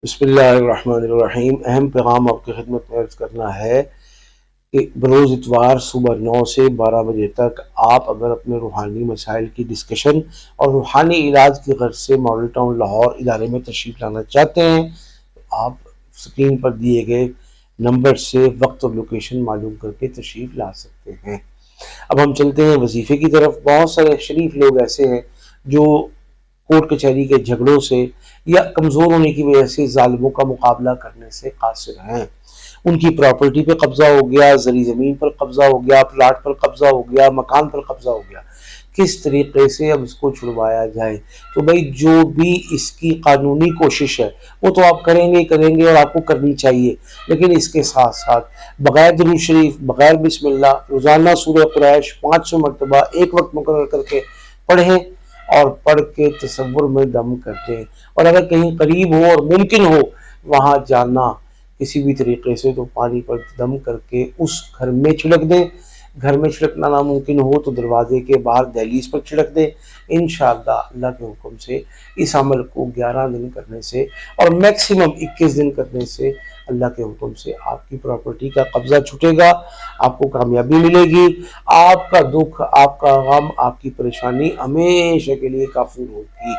بسم اللہ الرحمن الرحیم۔ اہم پیغام آپ کی خدمت میں عرض کرنا ہے کہ بروز اتوار صبح 9 سے 12 بجے تک آپ اگر اپنے روحانی مسائل کی ڈسکشن اور روحانی علاج کی غرض سے ماڈل ٹاؤن لاہور ادارے میں تشریف لانا چاہتے ہیں تو آپ سکرین پر دیے گئے نمبر سے وقت اور لوکیشن معلوم کر کے تشریف لا سکتے ہیں۔ اب ہم چلتے ہیں وظیفے کی طرف۔ بہت سارے شریف لوگ ایسے ہیں جو کورٹ کچہری کے جھگڑوں سے یا کمزور ہونے کی وجہ سے ظالموں کا مقابلہ کرنے سے قاصر ہیں۔ ان کی پراپرٹی پہ قبضہ ہو گیا، زرعی زمین پر قبضہ ہو گیا، پلاٹ پر قبضہ ہو گیا، مکان پر قبضہ ہو گیا، کس طریقے سے اب اس کو چھڑوایا جائے؟ تو بھائی جو بھی اس کی قانونی کوشش ہے وہ تو آپ کریں گے اور آپ کو کرنی چاہیے، لیکن اس کے ساتھ ساتھ بغیر درود شریف، بغیر بسم اللہ، روزانہ سورہ قریش 500 مرتبہ ایک وقت مقرر کر کے پڑھیں اور پڑھ کے تصور میں دم کر دیں، اور اگر کہیں قریب ہو اور ممکن ہو وہاں جانا کسی بھی طریقے سے تو پانی پر دم کر کے اس گھر میں چھڑک دیں۔ گھر میں چھڑکنا ناممکن ہو تو دروازے کے باہر دہلیز پر چھڑک دیں۔ انشاءاللہ اللہ کے حکم سے اس عمل کو 11 دن کرنے سے اور میکسیمم 21 دن کرنے سے اللہ کے حکم سے آپ کی پراپرٹی کا قبضہ چھٹے گا، آپ کو کامیابی ملے گی، آپ کا دکھ، آپ کا غم، آپ کی پریشانی ہمیشہ کے لیے کافور ہوگی۔